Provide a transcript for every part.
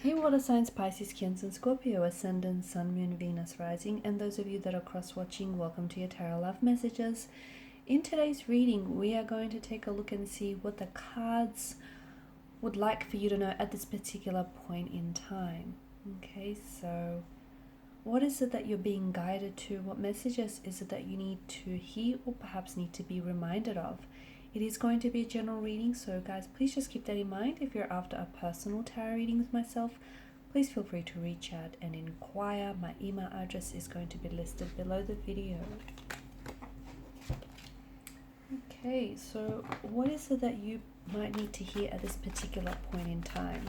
Hey water signs, Pisces, Cancer, and Scorpio, Ascendant, Sun, Moon, Venus, Rising, and those of you that are cross-watching, welcome to your Tarot Love Messages. In today's reading, we are going to take a look and see what the cards would like for you to know at this particular point in time. Okay, so what is it that you're being guided to? What messages is it that you need to hear or perhaps need to be reminded of? It is going to be a general reading, so guys, please just keep that in mind. If you're after a personal tarot reading with myself, please feel free to reach out and inquire. My email address is going to be listed below the video. Okay, so what is it that you might need to hear at this particular point in time?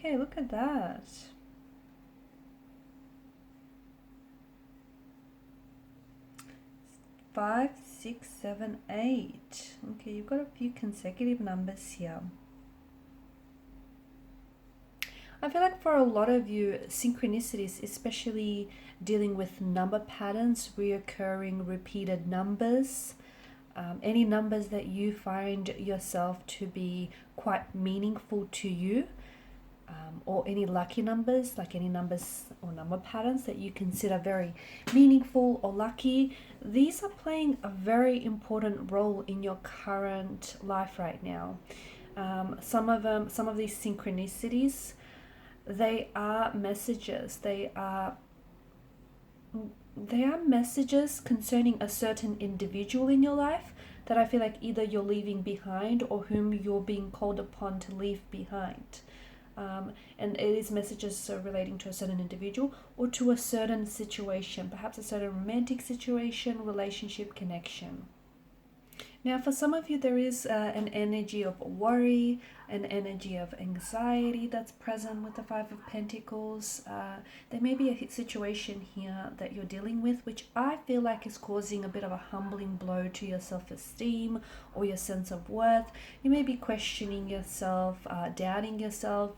Okay, look at that. 5, 6, 7, 8. Okay, you've got a few consecutive numbers here. I feel like for a lot of you, synchronicities, especially dealing with number patterns, reoccurring, repeated numbers, any numbers that you find yourself to be quite meaningful to you, or any lucky numbers, like any numbers or number patterns that you consider very meaningful or lucky, these are playing a very important role in your current life right now. Some of these synchronicities, they are messages. They are messages concerning a certain individual in your life that I feel like either you're leaving behind or whom you're being called upon to leave behind. And it is messages relating to a certain individual or to a certain situation, perhaps a certain romantic situation, relationship, connection. Now, for some of you, there is an energy of worry, an energy of anxiety that's present with the Five of Pentacles. There may be a situation here that you're dealing with, which I feel like is causing a bit of a humbling blow to your self-esteem or your sense of worth. You may be questioning yourself, doubting yourself.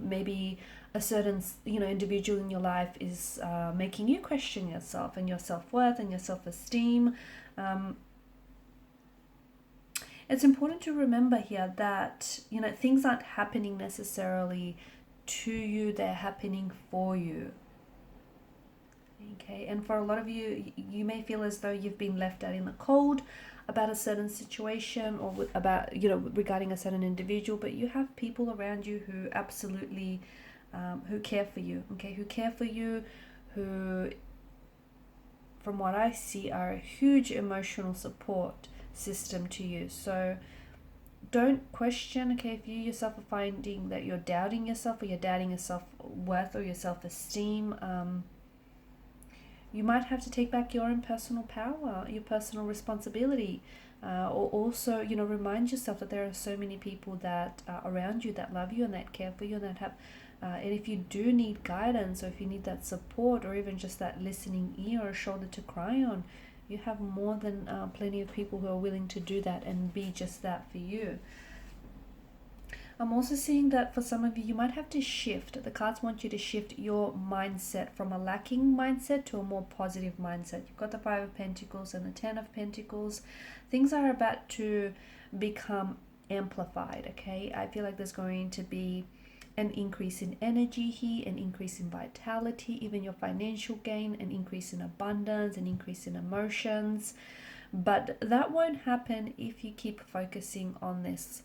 Maybe a certain individual in your life is making you question yourself and your self-worth and your self-esteem. It's important to remember here that, things aren't happening necessarily to you, they're happening for you. Okay, and for a lot of you, you may feel as though you've been left out in the cold about a certain situation or about, regarding a certain individual, but you have people around you who absolutely, who care for you, okay, who care for you, who, from what I see, are a huge emotional support system to you. So don't question, okay, if you yourself are finding that you're doubting yourself or you're doubting your self-worth or your self-esteem, you might have to take back your own personal power, your personal responsibility, or also, remind yourself that there are so many people that are around you that love you and that care for you and that have and if you do need guidance or if you need that support or even just that listening ear or shoulder to cry on, you have more than plenty of people who are willing to do that and be just that for you. I'm also seeing that for some of you, you might have to shift. The cards want you to shift your mindset from a lacking mindset to a more positive mindset. You've got the Five of Pentacles and the Ten of Pentacles. Things are about to become amplified, okay? I feel like there's going to be an increase in energy here, an increase in vitality, even your financial gain, an increase in abundance, an increase in emotions. But that won't happen if you keep focusing on this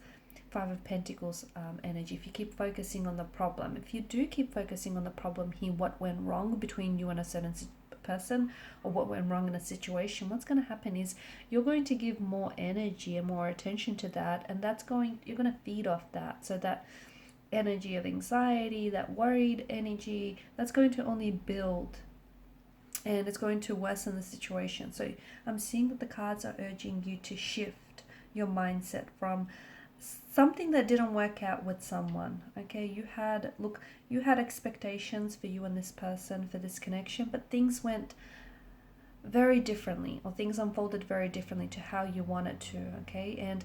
Five of Pentacles energy, if you keep focusing on the problem, if you do keep focusing on the problem here, what went wrong between you and a certain person, or what went wrong in a situation, what's going to happen is you're going to give more energy and more attention to that, and you're going to feed off that. So that energy of anxiety, that worried energy, that's going to only build, and it's going to worsen the situation. So I'm seeing that the cards are urging you to shift your mindset from something that didn't work out with someone. Okay, you had expectations for you and this person, for this connection, but things went very differently, or things unfolded very differently to how you wanted to. Okay,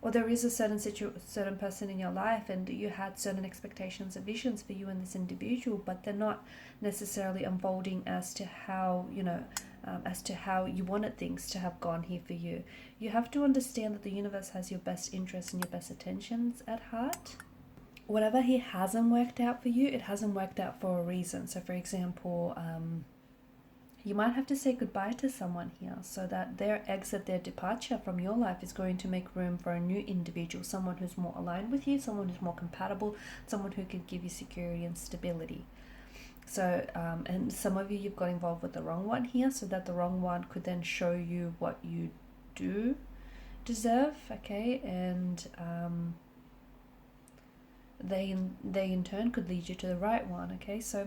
or there is a certain person in your life, and you had certain expectations and visions for you and this individual, but they're not necessarily unfolding as to how you wanted things to have gone here for you. You have to understand that the universe has your best interests and your best intentions at heart. Whatever here hasn't worked out for you, it hasn't worked out for a reason. So for example, you might have to say goodbye to someone here, so that their exit, their departure from your life is going to make room for a new individual, someone who's more aligned with you, someone who's more compatible, someone who can give you security and stability. So, and some of you've got involved with the wrong one here, so that the wrong one could then show you what you do deserve, okay? And they in turn could lead you to the right one, okay? So,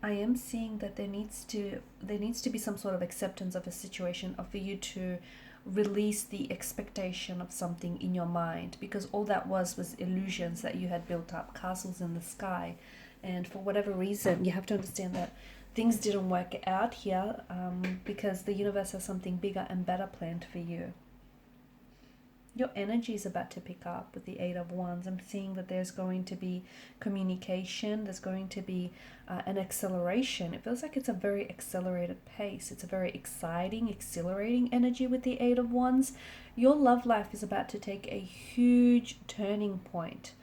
I am seeing that there needs to be some sort of acceptance of a situation, or for you to release the expectation of something in your mind, because all that was illusions that you had built up, castles in the sky. And for whatever reason, you have to understand that things didn't work out here, because the universe has something bigger and better planned for you. Your energy is about to pick up with the Eight of Wands. I'm seeing that there's going to be communication. There's going to be an acceleration. It feels like it's a very accelerated pace. It's a very exciting, exhilarating energy with the Eight of Wands. Your love life is about to take a huge turning point.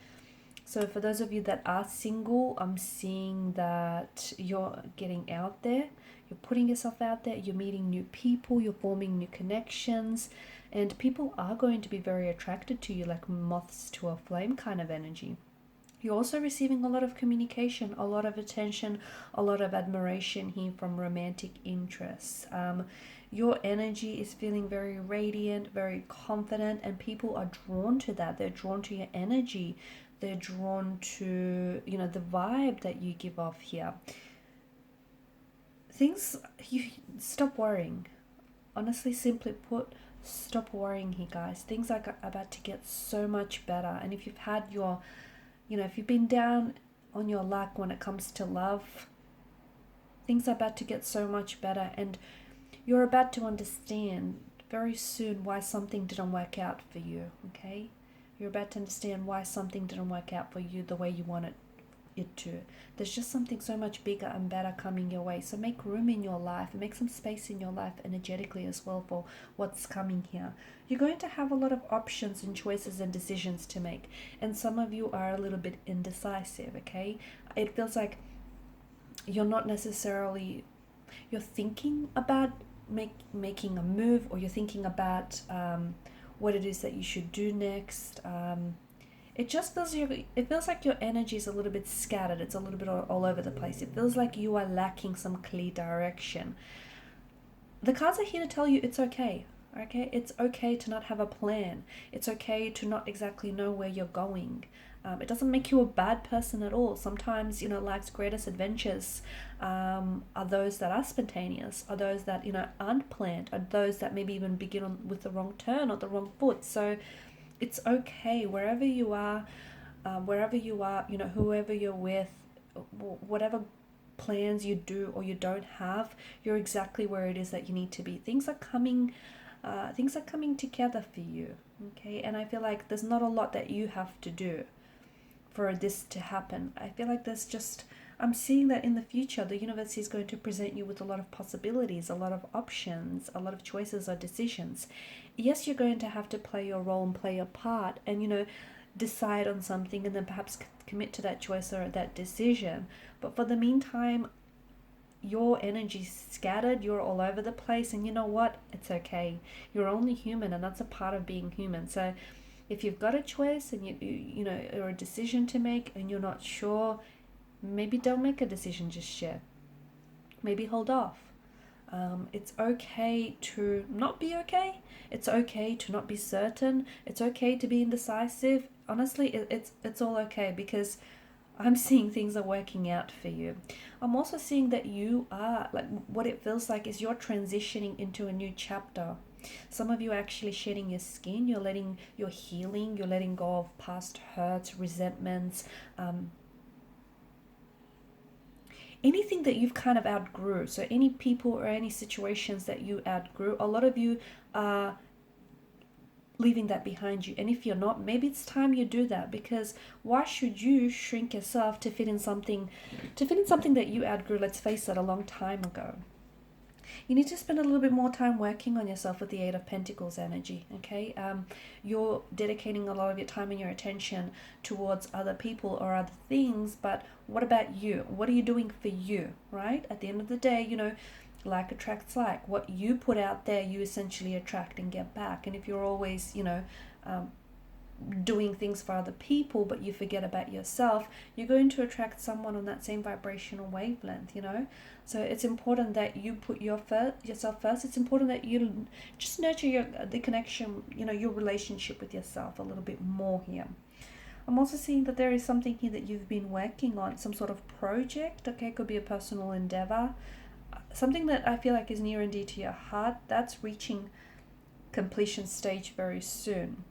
So for those of you that are single, I'm seeing that you're getting out there. You're putting yourself out there. You're meeting new people. You're forming new connections. And people are going to be very attracted to you, like moths to a flame kind of energy. You're also receiving a lot of communication, a lot of attention, a lot of admiration here from romantic interests. Your energy is feeling very radiant, very confident, and people are drawn to that. They're drawn to your energy. They're drawn to, the vibe that you give off here. You stop worrying. Honestly, simply put, stop worrying here, guys. Things are about to get so much better. And if you've had if you've been down on your luck when it comes to love, things are about to get so much better. And you're about to understand very soon why something didn't work out for you, okay? You're about to understand why something didn't work out for you the way you wanted it to. There's just something so much bigger and better coming your way. So make room in your life and make some space in your life energetically as well for what's coming here. You're going to have a lot of options and choices and decisions to make, and some of you are a little bit indecisive, okay? It feels like you're thinking about making a move, or you're thinking about what it is that you should do next. It feels like your energy is a little bit scattered. It's a little bit all over the place. It feels like you are lacking some clear direction. The cards are here to tell you it's okay. Okay, it's okay to not have a plan. It's okay to not exactly know where you're going. It doesn't make you a bad person at all. Sometimes, life's greatest adventures are those that are spontaneous, are those that, aren't planned, are those that maybe even begin with the wrong turn or the wrong foot. So it's okay wherever you are, whoever you're with, whatever plans you do or you don't have, you're exactly where it is that you need to be. Things are coming together for you, okay? And I feel like there's not a lot that you have to do for this to happen. I feel like I'm seeing that in the future, the universe is going to present you with a lot of possibilities, a lot of options, a lot of choices or decisions. Yes, you're going to have to play your role and play your part and, decide on something and then perhaps commit to that choice or that decision. But for the meantime, your energy's scattered, you're all over the place, and you know what? It's okay. You're only human, and that's a part of being human. So if you've got a choice and you know, or a decision to make and you're not sure, maybe don't make a decision just yet. Maybe hold off. It's okay to not be okay. It's okay to not be certain. It's okay to be indecisive. Honestly, it's all okay, because I'm seeing things are working out for you. I'm also seeing that you are, like, what it feels like is you're transitioning into a new chapter. Some of you are actually shedding your skin. You're healing. You're letting go of past hurts, resentments, anything that you've kind of outgrew. So any people or any situations that you outgrew, a lot of you are leaving that behind you. And if you're not, maybe it's time you do that, because why should you shrink yourself to fit in something that you outgrew, let's face it, a long time ago? You need to spend a little bit more time working on yourself with the Eight of Pentacles energy, okay? You're dedicating a lot of your time and your attention towards other people or other things, but what about you? What are you doing for you, right? At the end of the day, you know, like attracts like. What you put out there, you essentially attract and get back. And if you're always, you know, doing things for other people but you forget about yourself, you're going to attract someone on that same vibrational wavelength, you know. So it's important that you put yourself first. It's important that you just nurture the connection, you know, your relationship with yourself a little bit more here. I'm also seeing that there is something here that you've been working on, some sort of project. Okay, it could be a personal endeavor, something that I feel like is near and dear to your heart. That's reaching completion stage very soon.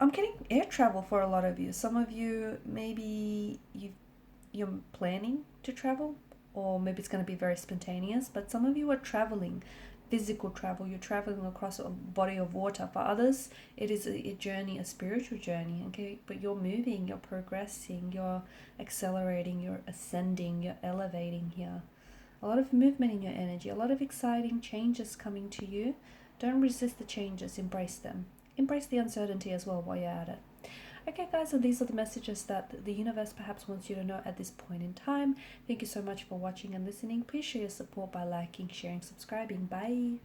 I'm getting air travel for a lot of you. Some of you, maybe you're planning to travel, or maybe it's going to be very spontaneous, but some of you are traveling, physical travel. You're traveling across a body of water. For others, it is a journey, a spiritual journey, okay? But you're moving, you're progressing, you're accelerating, you're ascending, you're elevating here. A lot of movement in your energy, a lot of exciting changes coming to you. Don't resist the changes, embrace them. Embrace the uncertainty as well while you're at it. Okay, guys, so these are the messages that the universe perhaps wants you to know at this point in time. Thank you so much for watching and listening. Please show your support by liking, sharing, subscribing. Bye.